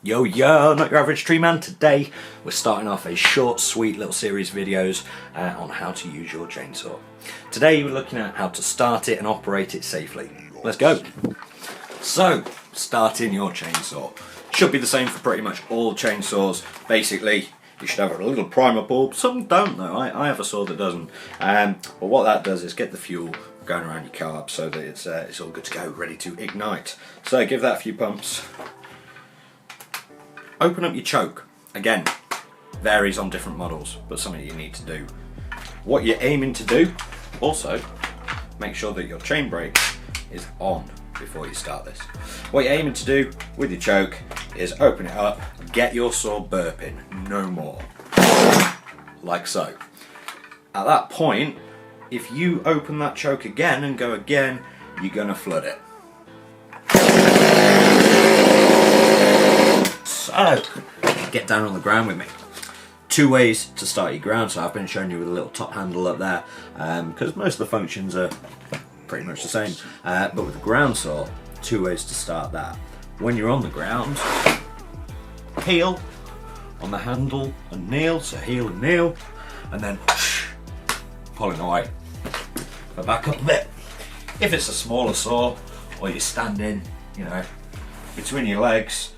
Yo, not your average tree man. Today we're starting off a short, sweet little series of videos on how to use your chainsaw. Today we're looking at how to start it and operate it safely. Let's go. So, starting your chainsaw. Should be the same for pretty much all chainsaws. Basically, you should have a little primer bulb. Some don't though. I have a saw that doesn't. But what that does is get the fuel going around your carb so that it's all good to go, ready to ignite. So give that a few pumps. Open up your choke. Again, varies on different models, but something you need to do. What you're aiming to do, also, make sure that your chain brake is on before you start this. What you're aiming to do with your choke is open it up, get your saw burping, no more. Like so. At that point, if you open that choke again and go again, you're gonna flood it. So, get down on the ground with me. Two ways to start your ground saw. I've been showing you with a little top handle up there because most of the functions are pretty much the same. But with a ground saw, two ways to start that. When you're on the ground, heel on the handle and kneel, so heel and kneel, and then pulling away. But back up a bit. If it's a smaller saw or you're standing, between your legs,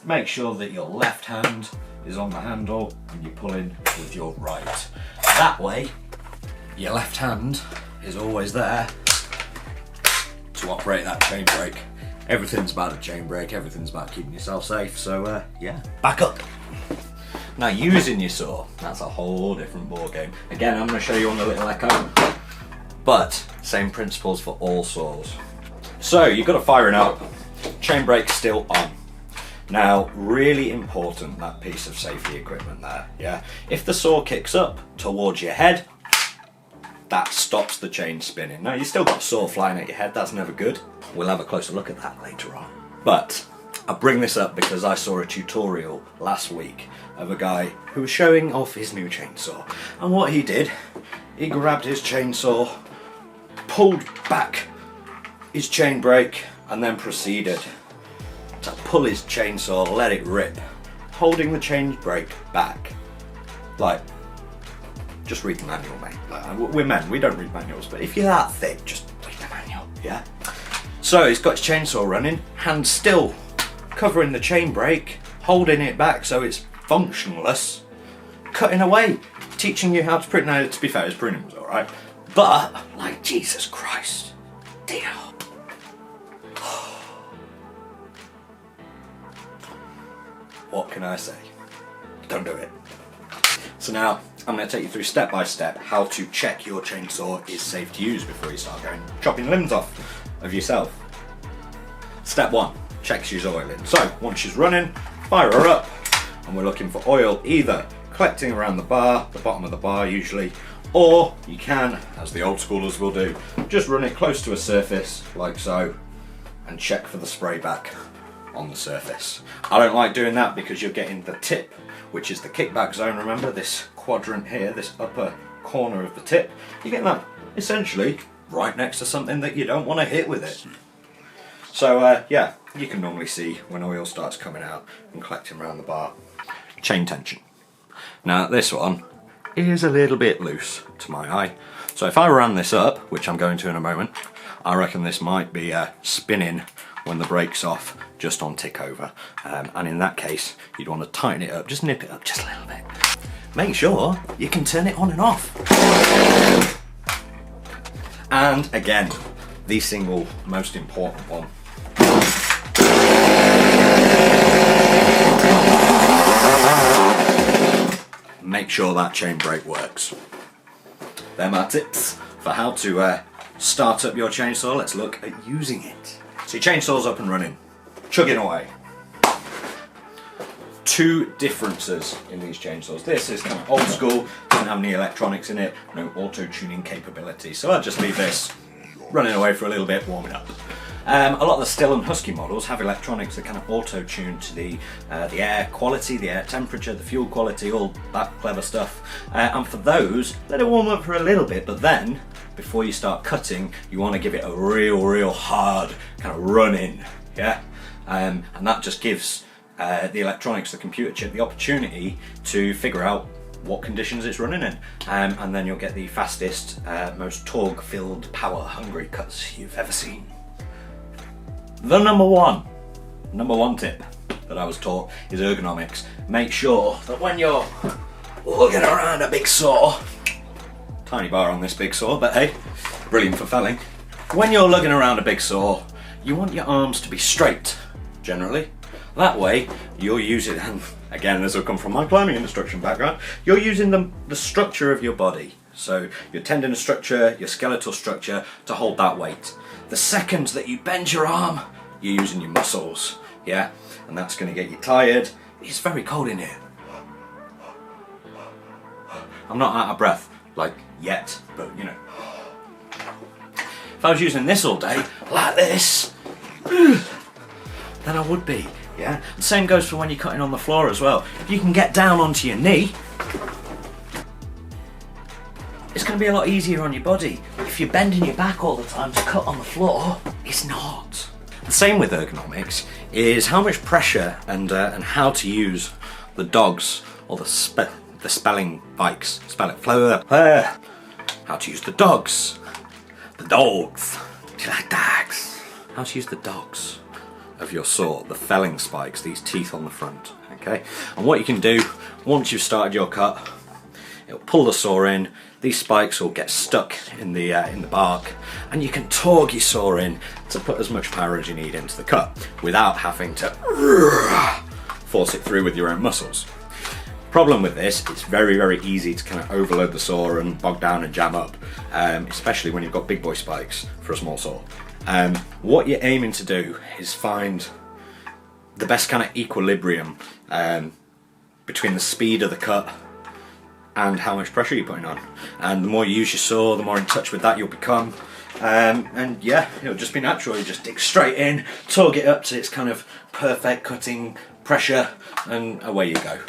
make sure that your left hand is on the handle and you're pulling with your right. That way, your left hand is always there to operate that chain brake. Everything's about a chain brake, everything's about keeping yourself safe, so yeah, back up. Now using your saw, that's a whole different ball game. Again, I'm going to show you on the little Echo, but same principles for all saws. So you've got to fire it up, chain brake still on. Now, really important, that piece of safety equipment there, yeah? If the saw kicks up towards your head, that stops the chain spinning. Now, you still got a saw flying at your head, that's never good. We'll have a closer look at that later on. But I bring this up because I saw a tutorial last week of a guy who was showing off his new chainsaw. And what he did, he grabbed his chainsaw, pulled back his chain brake, and then proceeded to pull his chainsaw, let it rip, holding the chain brake back. Like, just read the manual, mate. Like, we're men, we don't read manuals, but if you're that thick, just read the manual, yeah? So he's got his chainsaw running, hand still covering the chain brake, holding it back so it's functionless, cutting away, teaching you how to prune. Now, to be fair, his pruning was alright, but, like, Jesus Christ, dear. What can I say? Don't do it. So now, I'm going to take you through step by step how to check your chainsaw is safe to use before you start going chopping limbs off of yourself. Step 1, check she's oiling. So, once she's running, fire her up, and we're looking for oil either collecting around the bar, the bottom of the bar usually, or you can, as the old schoolers will do, just run it close to a surface, like so, and check for the spray back on the surface. I don't like doing that because you're getting the tip, which is the kickback zone. Remember this quadrant here, this upper corner of the tip, you're getting that essentially right next to something that you don't want to hit with it. So yeah, you can normally see when oil starts coming out and collecting around the bar. Chain tension. Now this one is a little bit loose to my eye, so if I ran this up, which I'm going to in a moment, I reckon this might be spinning when the brake's off, just on tick over. And in that case, you'd want to tighten it up, just nip it up just a little bit. Make sure you can turn it on and off. And again, the single most important one. Make sure that chain brake works. Them are tips for how to start up your chainsaw. Let's look at using it. So your chainsaw's up and running, chugging away. Two differences in these chainsaws. This is kind of old school, doesn't have any electronics in it, no auto-tuning capability. So I'll just leave this running away for a little bit, warming up. A lot of the Still and Husky models have electronics that kind of auto-tune to the air quality, the air temperature, the fuel quality, all that clever stuff. And for those, let it warm up for a little bit, but then before you start cutting, you want to give it a real hard kind of run in, yeah? And that just gives the electronics, the computer chip, the opportunity to figure out what conditions it's running in, and then you'll get the fastest, most torque-filled, power-hungry cuts you've ever seen. The number one tip that I was taught is ergonomics. Make sure that when you're lugging around a big saw, tiny bar on this big saw, but hey, brilliant for felling. When you're lugging around a big saw, you want your arms to be straight, generally. That way, you're using, and again, this will come from my climbing instruction background, you're using the structure of your body. So your tendon structure, your skeletal structure to hold that weight. The second that you bend your arm, you're using your muscles, yeah? And that's gonna get you tired. It's very cold in here. I'm not out of breath, like yet, but you know. If I was using this all day, like this, then I would be. Yeah, the same goes for when you're cutting on the floor as well. If you can get down onto your knee, it's going to be a lot easier on your body. If you're bending your back all the time to cut on the floor, it's not. The same with ergonomics is how much pressure and how to use the dogs or the spelling bikes. How to use the dogs. The dogs. Do you like dogs? How to use the dogs of your saw, the felling spikes, these teeth on the front, okay? And what you can do, once you've started your cut, it'll pull the saw in, these spikes will get stuck in the bark, and you can torque your saw in to put as much power as you need into the cut, without having to force it through with your own muscles. Problem with this, it's very, very easy to kind of overload the saw and bog down and jam up, especially when you've got big boy spikes for a small saw. What you're aiming to do is find the best kind of equilibrium between the speed of the cut and how much pressure you're putting on. And the more you use your saw, the more in touch with that you'll become. And yeah, it'll just be natural. You just dig straight in, torque it up to its kind of perfect cutting pressure, and away you go.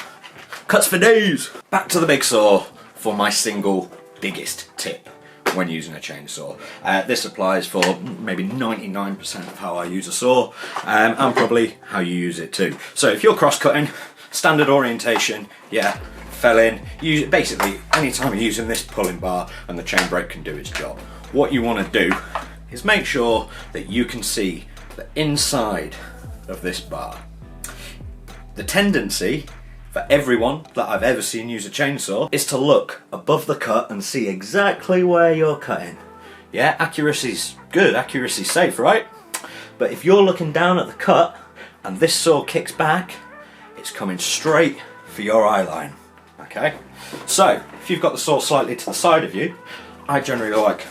Cuts for days! Back to the big saw for my single biggest tip when using a chainsaw. This applies for maybe 99% of how I use a saw, and probably how you use it too. So if you're cross-cutting, standard orientation, yeah, felling, basically anytime you're using this pulling bar and the chain brake can do its job. What you want to do is make sure that you can see the inside of this bar. The tendency for everyone that I've ever seen use a chainsaw is to look above the cut and see exactly where you're cutting. Yeah, accuracy's good, accuracy's safe, right? But if you're looking down at the cut and this saw kicks back, it's coming straight for your eye line, okay? So, if you've got the saw slightly to the side of you, I generally like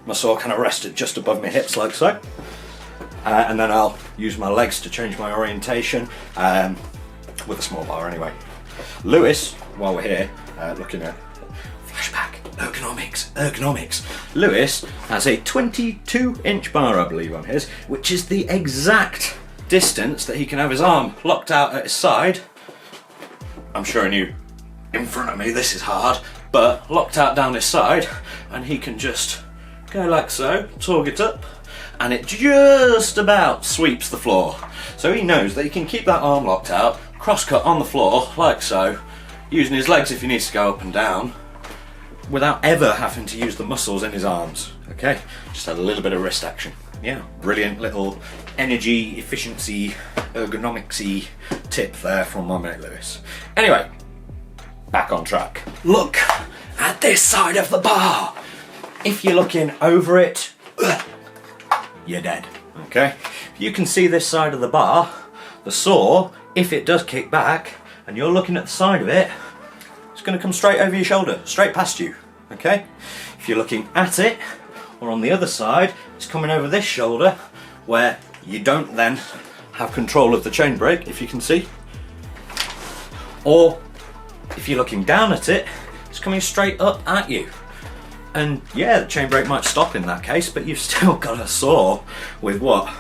my saw kind of rested just above my hips like so. And then I'll use my legs to change my orientation, with a small bar anyway. Lewis, while we're here, looking at flashback, ergonomics. Lewis has a 22-inch bar, I believe, on his, which is the exact distance that he can have his arm locked out at his side. I'm showing you in front of me, this is hard, but locked out down his side, and he can just go like so, torque it up, and it just about sweeps the floor. So he knows that he can keep that arm locked out, cross-cut on the floor, like so, using his legs if he needs to go up and down, without ever having to use the muscles in his arms, okay? Just a little bit of wrist action. Yeah, brilliant little energy, efficiency, ergonomics-y tip there from my mate Lewis. Anyway, back on track. Look at this side of the bar. If you're looking over it, you're dead, okay? If you can see this side of the bar, the saw, if it does kick back and you're looking at the side of it, it's going to come straight over your shoulder, straight past you, okay? If you're looking at it, or on the other side, it's coming over this shoulder, where you don't then have control of the chain brake, if you can see. Or if you're looking down at it, it's coming straight up at you. And yeah, the chain brake might stop in that case, but you've still got a saw with what?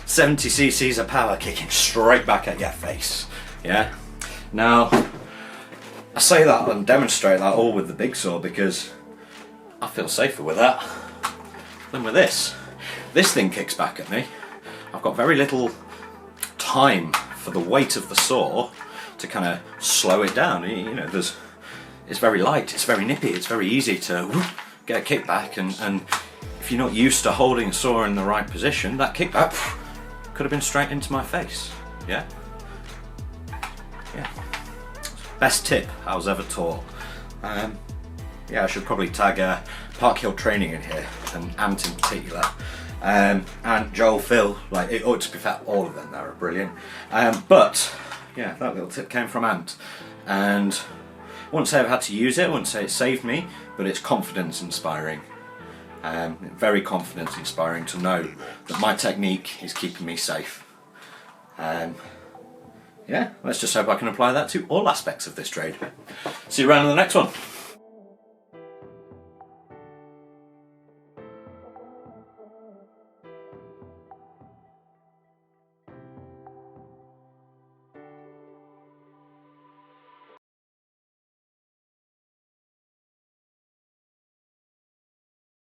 70 cc's of power kicking straight back at your face, yeah? Now, I say that and demonstrate that all with the big saw because I feel safer with that than with this. This thing kicks back at me. I've got very little time for the weight of the saw to kind of slow it down. You know, it's very light, it's very nippy, it's very easy to get a kickback, and if you're not used to holding a saw in the right position, that kickback could have been straight into my face. Yeah? Yeah. Best tip I was ever taught. Yeah, I should probably tag Park Hill Training in here, and Ant in particular. And Joel, Phil, like, it ought to be fair, all of them there are brilliant. But yeah, that little tip came from Ant, and I wouldn't say I've had to use it, I wouldn't say it saved me, but it's confidence inspiring. Very confidence inspiring to know that my technique is keeping me safe. Yeah, let's just hope I can apply that to all aspects of this trade. See you around in the next one.